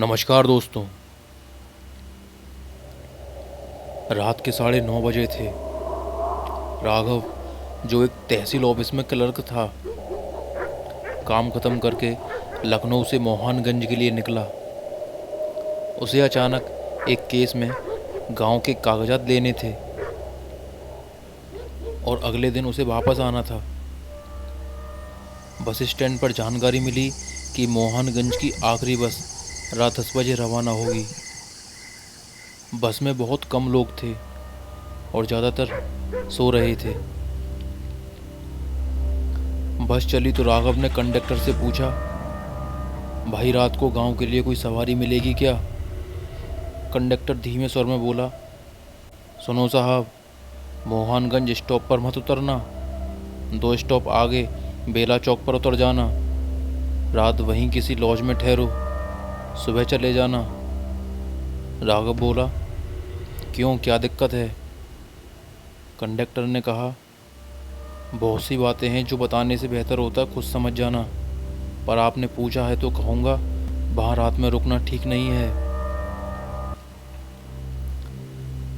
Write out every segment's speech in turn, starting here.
नमस्कार दोस्तों। रात के 9:30 बजे थे। राघव, जो एक तहसील ऑफिस में क्लर्क था, काम ख़त्म करके लखनऊ से मोहनगंज के लिए निकला। उसे अचानक एक केस में गांव के कागजात लेने थे और अगले दिन उसे वापस आना था। बस स्टैंड पर जानकारी मिली कि मोहनगंज की आखिरी बस रात 10 बजे रवाना होगी। बस में बहुत कम लोग थे और ज़्यादातर सो रहे थे। बस चली तो राघव ने कंडक्टर से पूछा, भाई रात को गांव के लिए कोई सवारी मिलेगी क्या? कंडक्टर धीमे स्वर में बोला, सुनो साहब, मोहनगंज स्टॉप पर मत उतरना, 2 स्टॉप आगे बेला चौक पर उतर जाना। रात वहीं किसी लॉज में ठहरो, सुबह चले जाना। राघव बोला, क्यों, क्या दिक्कत है? कंडक्टर ने कहा, बहुत सी बातें हैं जो बताने से बेहतर होता खुद समझ जाना, पर आपने पूछा है तो कहूँगा, वहाँ रात में रुकना ठीक नहीं है।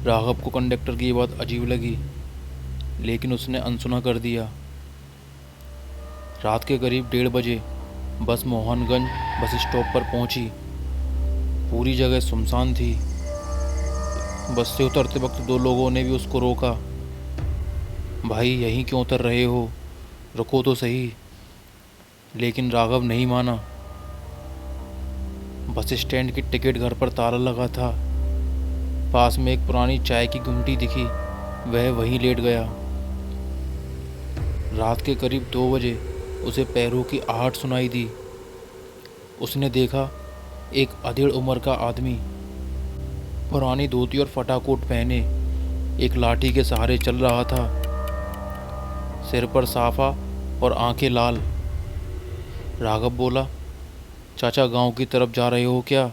राघव को कंडक्टर की ये बात अजीब लगी, लेकिन उसने अनसुना कर दिया। रात के करीब 1:30 बजे बस मोहनगंज बस स्टॉप पर पहुंची। पूरी जगह सुनसान थी। बस से उतरते वक्त 2 लोगों ने भी उसको रोका। भाई, यहीं क्यों उतर रहे हो, रुको तो सही। लेकिन राघव नहीं माना। बस स्टैंड की टिकट घर पर ताला लगा था। पास में एक पुरानी चाय की गुमटी दिखी, वह वहीं लेट गया। रात के करीब 2 बजे उसे पैरों की आहट सुनाई दी। उसने देखा एक अधेड़ उम्र का आदमी, पुरानी धोती और फटा कोट पहने, एक लाठी के सहारे चल रहा था। सिर पर साफा और आंखें लाल। राघव बोला, चाचा गांव की तरफ जा रहे हो क्या?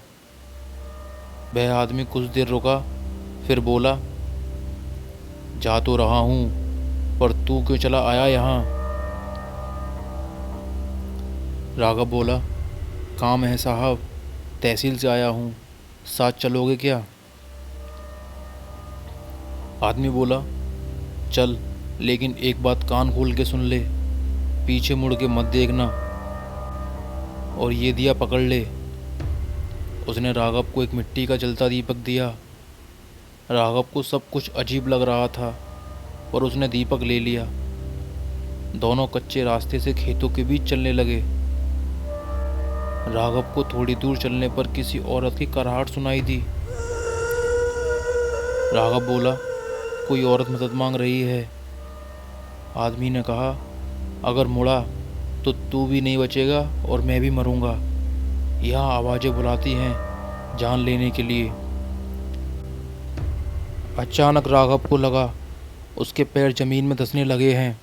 वह आदमी कुछ देर रुका, फिर बोला, जा तो रहा हूँ, पर तू क्यों चला आया यहाँ? राघव बोला, काम है साहब, तहसील से आया हूँ, साथ चलोगे क्या? आदमी बोला, चल, लेकिन एक बात कान खोल के सुन ले, पीछे मुड़ के मत देखना, और ये दिया पकड़ ले। उसने राघव को एक मिट्टी का जलता दीपक दिया। राघव को सब कुछ अजीब लग रहा था, पर उसने दीपक ले लिया। दोनों कच्चे रास्ते से खेतों के बीच चलने लगे। राघव को थोड़ी दूर चलने पर किसी औरत की कराहट सुनाई दी। राघव बोला, कोई औरत मदद मांग रही है। आदमी ने कहा, अगर मुड़ा तो तू भी नहीं बचेगा और मैं भी मरूंगा। यहाँ आवाज़ें बुलाती हैं जान लेने के लिए। अचानक राघव को लगा उसके पैर जमीन में धंसने लगे हैं।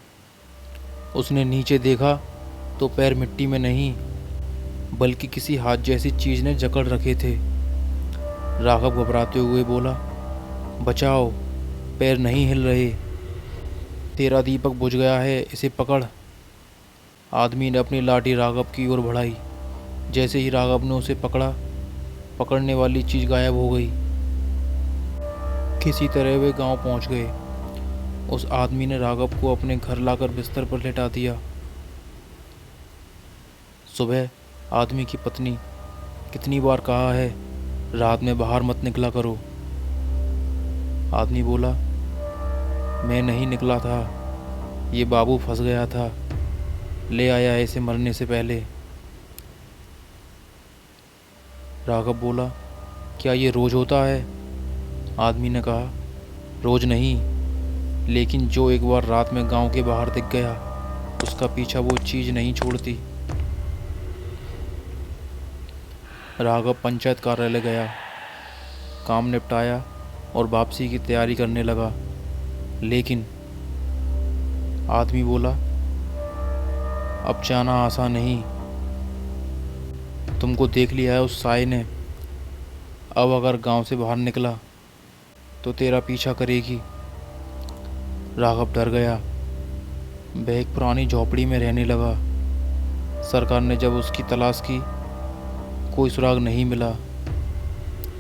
उसने नीचे देखा तो पैर मिट्टी में नहीं, बल्कि किसी हाथ जैसी चीज़ ने जकड़ रखे थे। राघव घबराते हुए बोला, बचाओ, पैर नहीं हिल रहे, तेरा दीपक बुझ गया है, इसे पकड़। आदमी ने अपनी लाठी राघव की ओर बढ़ाई। जैसे ही राघव ने उसे पकड़ा, पकड़ने वाली चीज़ गायब हो गई। किसी तरह वे गांव पहुंच गए। उस आदमी ने राघव को अपने घर लाकर बिस्तर पर लेटा दिया। सुबह आदमी की पत्नी, कितनी बार कहा है रात में बाहर मत निकला करो। आदमी बोला, मैं नहीं निकला था, ये बाबू फंस गया था, ले आया है इसे मरने से पहले। राघव बोला, क्या ये रोज़ होता है? आदमी ने कहा, रोज़ नहीं, लेकिन जो एक बार रात में गांव के बाहर दिख गया, उसका पीछा वो चीज़ नहीं छोड़ती। राघव पंचायत कार्यालय गया, काम निपटाया और वापसी की तैयारी करने लगा। लेकिन आदमी बोला, अब जाना आसान नहीं, तुमको देख लिया है उस साए ने, अब अगर गांव से बाहर निकला तो तेरा पीछा करेगी। राघव डर गया। वह एक पुरानी झोपड़ी में रहने लगा। सरकार ने जब उसकी तलाश की, कोई सुराग नहीं मिला।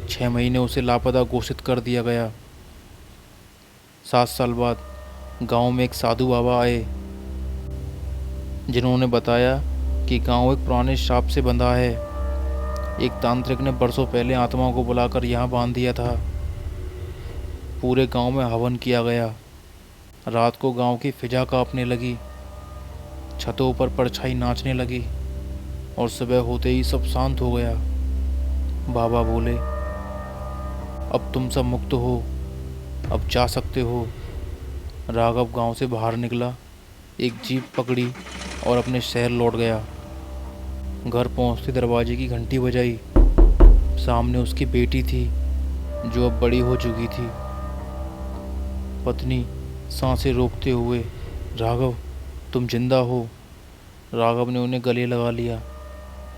6 महीने उसे लापता घोषित कर दिया गया। 7 साल बाद गांव में एक साधु बाबा आए, जिन्होंने बताया कि गांव एक पुराने श्राप से बंधा है। एक तांत्रिक ने बरसों पहले आत्माओं को बुलाकर यहाँ बांध दिया था। पूरे गांव में हवन किया गया। रात को गांव की फिजा कांपने लगी, छतों पर परछाई नाचने लगी और सुबह होते ही सब शांत हो गया। बाबा बोले, अब तुम सब मुक्त हो, अब जा सकते हो। राघव गांव से बाहर निकला, एक जीप पकड़ी और अपने शहर लौट गया। घर पहुंचते दरवाजे की घंटी बजाई। सामने उसकी बेटी थी, जो अब बड़ी हो चुकी थी। पत्नी सांसें रोकते हुए, राघव तुम जिंदा हो। राघव ने उन्हें गले लगा लिया,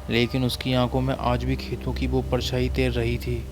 लेकिन उसकी आंखों में आज भी खेतों की वो परछाई तैर रही थी।